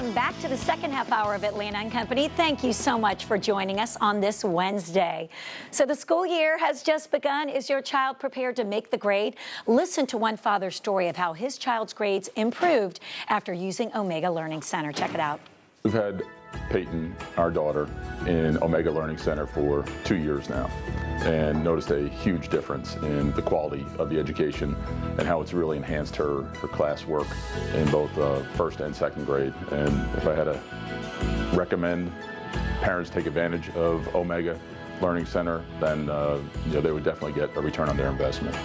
Welcome back to the second half hour of Atlanta and Company. Thank you so much for joining us on this Wednesday. So the school year has just begun. Is your child prepared to make the grade? Listen to one father's story of how his child's grades improved after using Omega Learning Center. Check it out. We've had Peyton, our daughter, in Omega Learning Center for 2 years now, and noticed a huge difference in the quality of the education and how it's really enhanced her classwork in both first and second grade. And if I had to recommend parents take advantage of Omega Learning Center, then they would definitely get a return on their investment.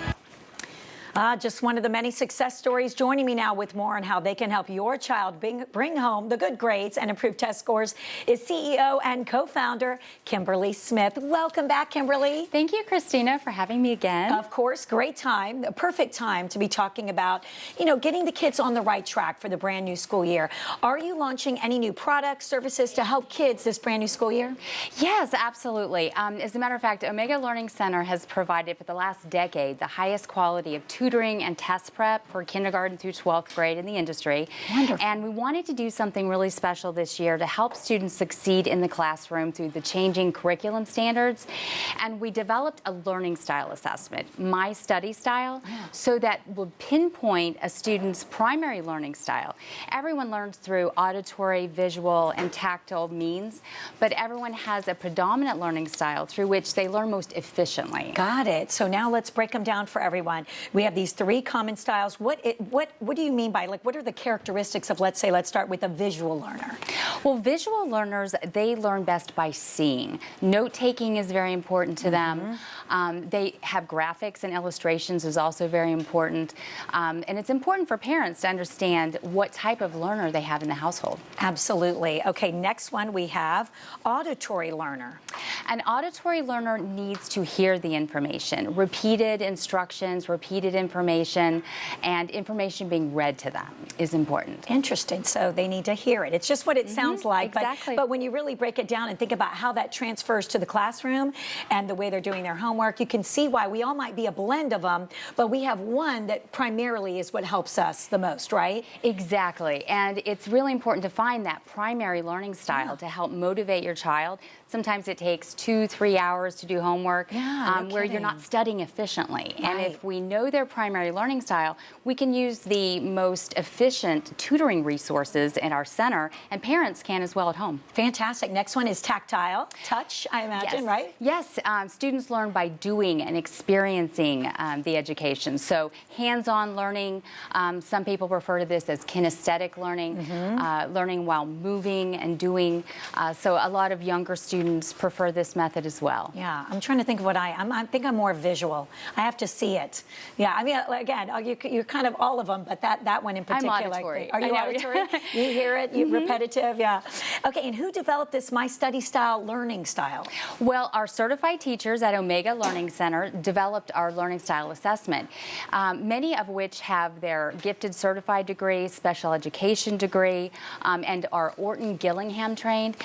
Just one of the many success stories. Joining me now with more on how they can help your child bring home the good grades and improve test scores is CEO and co-founder Kimberly Smith. Welcome back, Kimberly. Thank you, Christina, for having me again. Of course, great time, a perfect time to be talking about, getting the kids on the right track for the brand new school year. Are you launching any new products, services to help kids this brand new school year? Yes, absolutely. As a matter of fact, Omega Learning Center has provided for the last decade the highest quality of tutoring and test prep for kindergarten through 12th grade in the industry. Wonderful. And we wanted to do something really special this year to help students succeed in the classroom through the changing curriculum standards. And we developed a learning style assessment, MyStudyStyle, so that will pinpoint a student's primary learning style. Everyone learns through auditory, visual, and tactile means, but everyone has a predominant learning style through which they learn most efficiently. Got it. So now let's break them down for everyone. We have these three common styles. What do you mean by, what are the characteristics of, let's start with a visual learner? Well, visual learners, they learn best by seeing. Note-taking is very important to them. They have graphics and illustrations is also very important. And it's important for parents to understand what type of learner they have in the household. Absolutely. Okay, next one we have auditory learner. An auditory learner needs to hear the information, repeated instructions, repeated information, and information being read to them is important. Interesting. So they need to hear it. It's just what it sounds like. Exactly. But when you really break it down and think about how that transfers to the classroom and the way they're doing their homework, you can see why we all might be a blend of them, but we have one that primarily is what helps us the most, right? Exactly. And it's really important to find that primary learning style to help motivate your child. Sometimes it takes 2-3 hours to do homework where you're not studying efficiently. Right. And if we know their primary learning style, we can use the most efficient tutoring resources in our center, and parents can as well at home. Fantastic. Next one is tactile, touch, I imagine, right? Yes. Students learn by doing and experiencing the education. So hands-on learning, some people refer to this as kinesthetic learning, learning while moving and doing. So a lot of younger students prefer this method as well. Yeah, I'm trying to think of what I think I'm more visual. I have to see it. Yeah, I mean, again, you're kind of all of them, but that one in particular. I'm auditory. Are you auditory? You hear it, you repetitive, yeah. Okay, and who developed this MyStudyStyle learning style? Well, our certified teachers at Omega Learning Center developed our learning style assessment, many of which have their gifted certified degree, special education degree, and are Orton-Gillingham trained.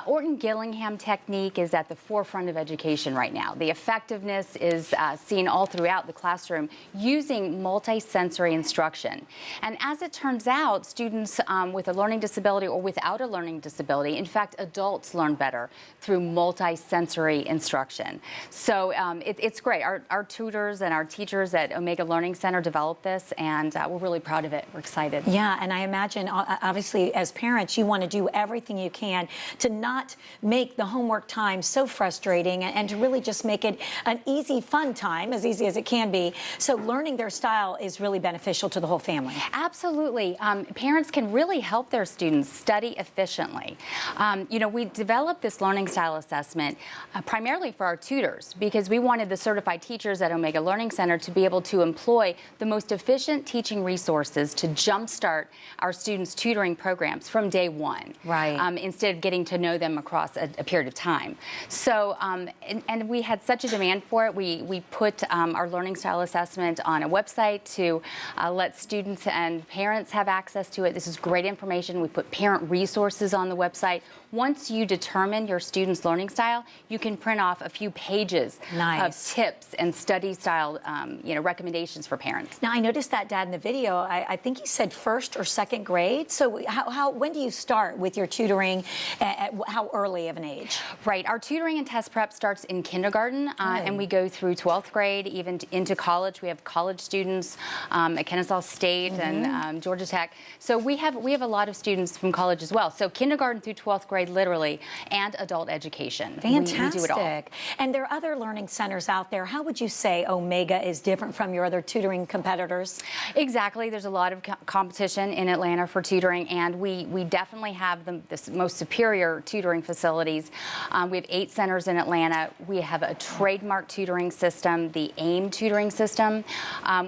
Orton-Gillingham technique is at the forefront of education right now. The effectiveness is seen all throughout the classroom using multi-sensory instruction. And as it turns out, students with a learning disability or without a learning disability, in fact, adults learn better through multi-sensory instruction. So it's great. Our tutors and our teachers at Omega Learning Center developed this, and we're really proud of it. We're excited. Yeah, and I imagine, obviously, as parents, you want to do everything you can to not make the homework time so frustrating and to really just make it an easy, fun time, as easy as it can be. So learning their style is really beneficial to the whole family. Absolutely. Parents can really help their students study efficiently. We developed this learning style assessment primarily for our tutors because we wanted the certified teachers at Omega Learning Center to be able to employ the most efficient teaching resources to jumpstart our students' tutoring programs from day one. Right. Instead of getting to know them across a period of time. So, and we had such a demand for it, we put our learning style assessment on a website to let students and parents have access to it. This is great information. We put parent resources on the website. once you determine your student's learning style, you can print off a few pages of tips and study style recommendations for parents. Now, I noticed that, Dad, in the video, I think you said 1st or 2nd grade. So when do you start with your tutoring? At how early of an age? Right. Our tutoring and test prep starts in kindergarten, and we go through 12th grade, even into college. We have college students at Kennesaw State and Georgia Tech. So we have a lot of students from college as well. So kindergarten through 12th grade, literally, and adult education. Fantastic. We do it all. And there are other learning centers out there. How would you say Omega is different from your other tutoring competitors? Exactly. There's a lot of competition in Atlanta for tutoring, and we definitely have the most superior tutoring facilities. We have 8 centers in Atlanta. We have a trademarked tutoring system, the AIM tutoring system.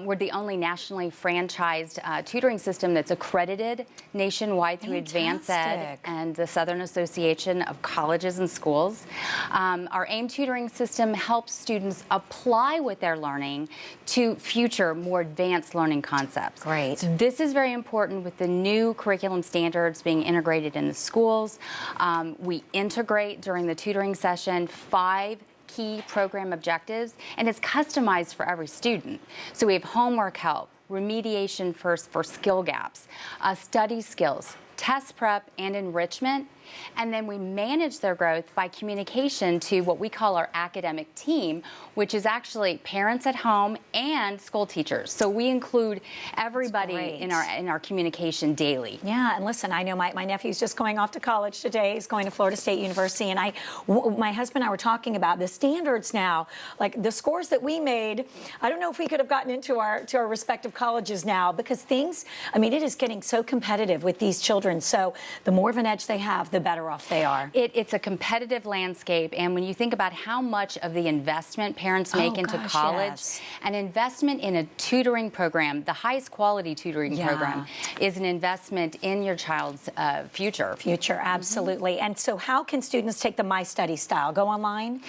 We're the only nationally franchised tutoring system that's accredited nationwide through Advance Ed and the Southern Association of Colleges and Schools. Our AIM tutoring system helps students apply what they're learning to future, more advanced learning concepts. Great. So this is very important with the new curriculum standards being integrated in the schools. We integrate during the tutoring session 5 key program objectives, and it's customized for every student. So we have homework help, remediation for skill gaps, study skills, test prep, and enrichment. And then we manage their growth by communication to what we call our academic team, which is actually parents at home and school teachers. So we include everybody in our communication daily. Yeah, and listen, I know my nephew's just going off to college today. He's going to Florida State University, and my husband and I were talking about the standards now, like the scores that we made. I don't know if we could have gotten into our respective colleges now, because things, I mean, it is getting so competitive with these children. So the more of an edge they have, the better off they are. It's a competitive landscape, and when you think about how much of the investment parents make into college, an investment in a tutoring program, the highest quality tutoring program, is an investment in your child's future. Absolutely. And so how can students take the MyStudyStyle? Go online?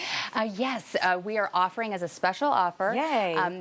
Yes, we are offering as a special offer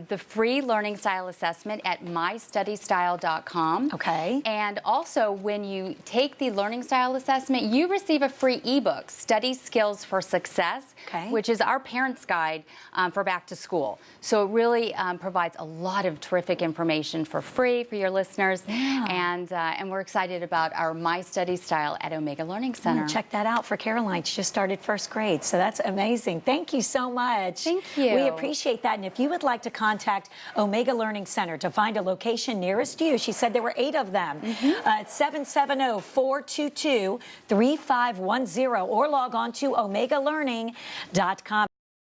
the free learning style assessment at MyStudyStyle.com. Okay. And also, when you take the learning style assessment, you receive a free ebook, Study Skills for Success, which is our parents' guide for back to school. So it really provides a lot of terrific information for free for your listeners. And we're excited about our MyStudyStyle at Omega Learning Center. Check that out for Caroline. She just started 1st grade, so that's amazing. Thank you so much. Thank you. We appreciate that. And if you would like to contact Omega Learning Center to find a location nearest you, she said there were 8 of them. It's 770-422-3510, or log on to omegalearning.com.